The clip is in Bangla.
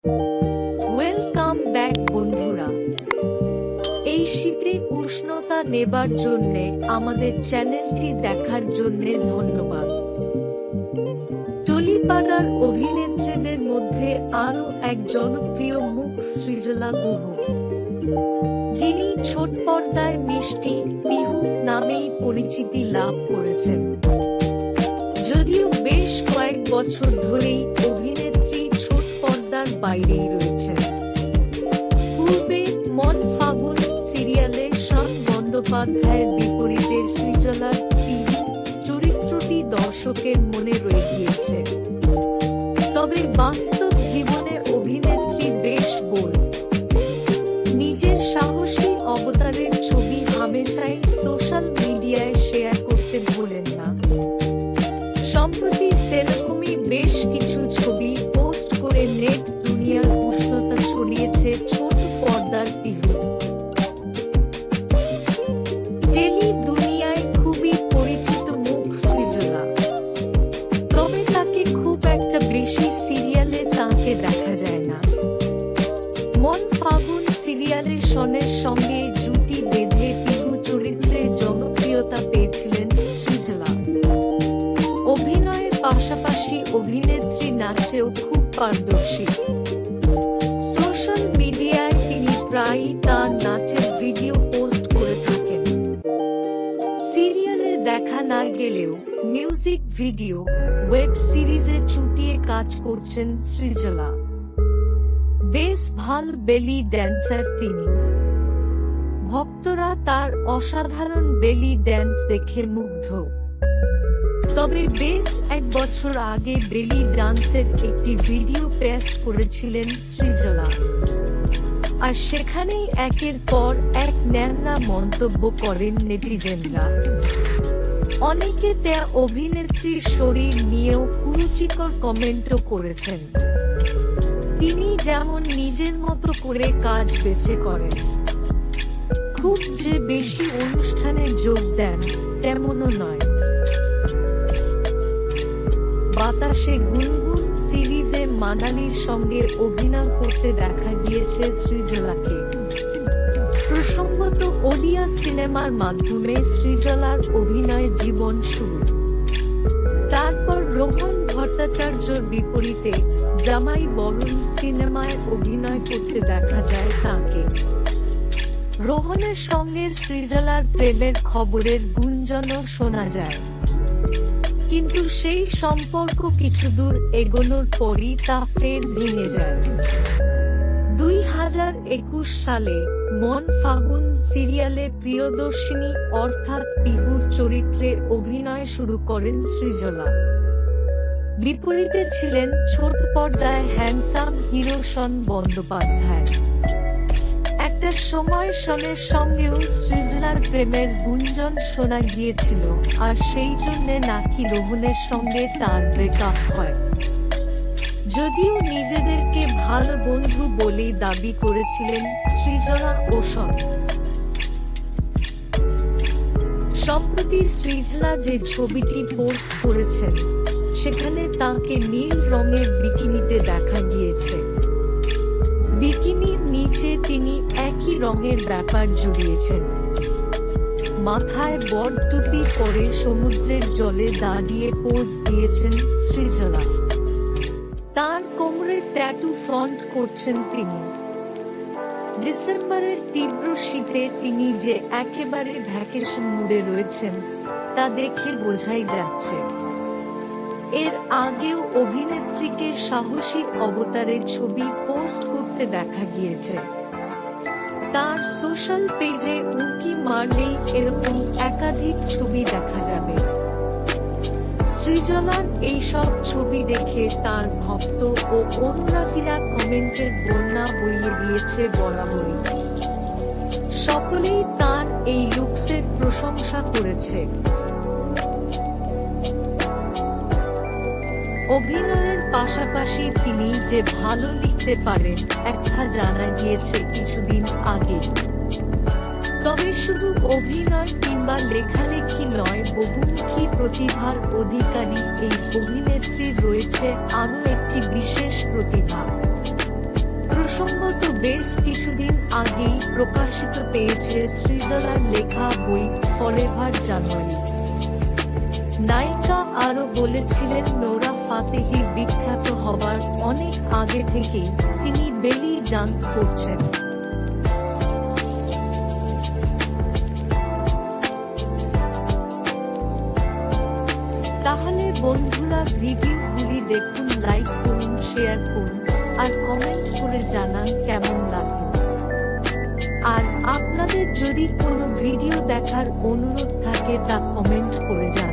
ওয়েলকাম ব্যাক বন্ধুরা। এই শীতে উষ্ণতা নেবার জন্যে আমাদের চ্যানেলটি দেখার জন্যে ধন্যবাদ। টলিপাড়ার অভিনেত্রীদের মধ্যে আরও এক জনপ্রিয় মুখ সৃজলা গুহ, যিনি ছোট পর্দায় মিষ্টি পিহু নামেই পরিচিতি লাভ করেছেন। যদিও বেশ কয়েক বছর ধরেই অভিনেত্রী ছোট পর্দার বাইরেই রয়েছেন। পূর্বে মন ফাগুন সিরিয়ালে শন বন্দ্যোপাধ্যায়ের বিপরীতে সৃজলার পিহু চরিত্রটি দর্শকের মনে রয়ে গিয়েছে। তবে বাস্তব জীবনে অভিনেত্রী বেশ বোল্ড। নিজের সাহসী অবতারের ছবি হামেশাই সোশ্যাল মিডিয়ায় শেয়ার করতে ভোলেন না। সম্প্রতি সেরকমই বেশ কিছু ছবি পোস্ট করে নেট দুনিয়ার উষ্ণতা ছড়িয়েছে ছোট পর্দার পিহু। টেলি দুনিয়ায় খুবই পরিচিত মুখ সৃজলা, তবে তাকে খুব একটা বেশি সিরিয়ালে তাকে দেখা যায় না। মন ফাগুন সিরিয়ালে শনের সঙ্গে জুটি বেঁধে পিহু চরিত্রে জনপ্রিয়তা পেয়েছিলেন সৃজলা। অভিনয়ের পাশাপাশি অভিনেত্রী নাচেও খুব পারদর্শী। সোশ্যাল মিডিয়ায় তিনি প্রায়ই তার নাচের ভিডিও পোস্ট করে থাকেন। সিরিয়ালে দেখা না গেলেও মিউজিক ভিডিও, ওয়েব সিরিজে চুটিয়ে কাজ করছেন সৃজলা। বেশ ভালো বেলি ড্যান্সার তিনি। ভক্তরা তার অসাধারণ বেলি ড্যান্স দেখে মুগ্ধ। তবে বেশ এক বছর আগে বেলি ডান্সের একটি ভিডিও পোস্ট করেছিলেন সৃজলা, আর সেখানেই একের পর এক ন্যাংরা মন্তব্য করেন নেটিজেনরা। অনেকে তা অভিনেত্রীর শরীর নিয়েও কুরুচিকর কমেন্টও করেছেন। তিনি যেমন নিজের মতো করে কাজ বেছে করেন, খুব যে বেশি অনুষ্ঠানে যোগ দেন তেমনও নয়। বাতাসে গুনগুন সিরিজে মানালির সঙ্গে অভিনয় করতে দেখা গিয়েছে সৃজলাকে। প্রসঙ্গত ওড়িয়া সিনেমার মাধ্যমে সৃজলার অভিনয় জীবন শুরু। তারপর রোহন ভট্টাচার্যর বিপরীতে জামাই বরণ সিনেমায় অভিনয় করতে দেখা যায় তাঁকে। রোহনের সঙ্গে সৃজলার প্রেমের খবরের গুঞ্জনও শোনা যায়, কিন্তু সেই সম্পর্ক কিছুদূর এগোনোর পরই তা ফের ভেঙে যায়। 2021 সালে মন ফাগুন সিরিয়ালে প্রিয়দর্শিনী অর্থাৎ পিহুর চরিত্রে অভিনয় শুরু করেন সৃজলা। বিপরীতে ছিলেন ছোট পর্দায় হ্যান্ডসাম হিরো শন বন্দ্যোপাধ্যায়। একটা সময় শনের সঙ্গেও সৃজলার প্রেমের গুঞ্জন শোনা গিয়েছিল, আর সেই জন্যে নাকি রোহনের সঙ্গে তার ব্রেকআপ হয়। যদিও নিজেদেরকে ভালো বন্ধু বলেই দাবি করেছিলেন সৃজলা ও শন। সম্প্রতি সৃজলা যে ছবিটি পোস্ট করেছেন সেখানে তাকে নীল রঙের বিকিনিতে দেখা গিয়েছে। বিকিনির নিচে তিনি একই রঙের ব্যাপার জড়িয়েছেন। মাথায় বড় টুপি পরে সমুদ্রের জলে দাঁড়িয়ে পোজ দিয়েছেন সৃজলা। তার কোমরের ট্যাটু ফ্রন্ট করছেন তিনি। ডিসেম্বরের তীব্র শীতে তিনি যে একেবারে ভ্যাকেশন মুডে রয়েছেন তা দেখে বোঝাই যাচ্ছে। এর আগেও অভিনেত্রীকে সাহসী অবতারের ছবি পোস্ট করতে দেখা গিয়েছে। তার সোশ্যাল পেজে উঁকি মারলেই এরকম একাধিক ছবি দেখা যাবে। সৃজলার এইসব ছবি দেখে তার ভক্ত ও অনুরাগীরা কমেন্টের বন্যা বইয়ে দিয়েছে বরাবরই। সকলেই তার এই লুকসের প্রশংসা করেছে। অভিনয়ের পাশাপাশি তিনি যে ভালো লিখতে পারেন একটা জানা গিয়েছে কিছুদিন আগে। তবে শুধু অভিনয় কিংবা লেখালেখি নয়, বহুমুখী প্রতিভার অধিকারী এই অভিনেত্রীর রয়েছে আরও একটি বিশেষ প্রতিভা। প্রসঙ্গত বেশ কিছুদিন আগেই প্রকাশিত পেয়েছে সৃজলার লেখা বই ফরএভার জানুয়ারি। নায়িকা আরও বলেছিলেন নোরা ফাতেহি বিখ্যাত হবার অনেক আগে থেকেই তিনি বেলি ডান্স করছেন। তাহলে বন্ধুরা ভিডিওগুলি দেখুন, লাইক করুন, শেয়ার করুন আর কমেন্ট করে জানান কেমন লাগে। আর আপনাদের যদি কোনো ভিডিও দেখার অনুরোধ থাকে তা কমেন্ট করে জানান।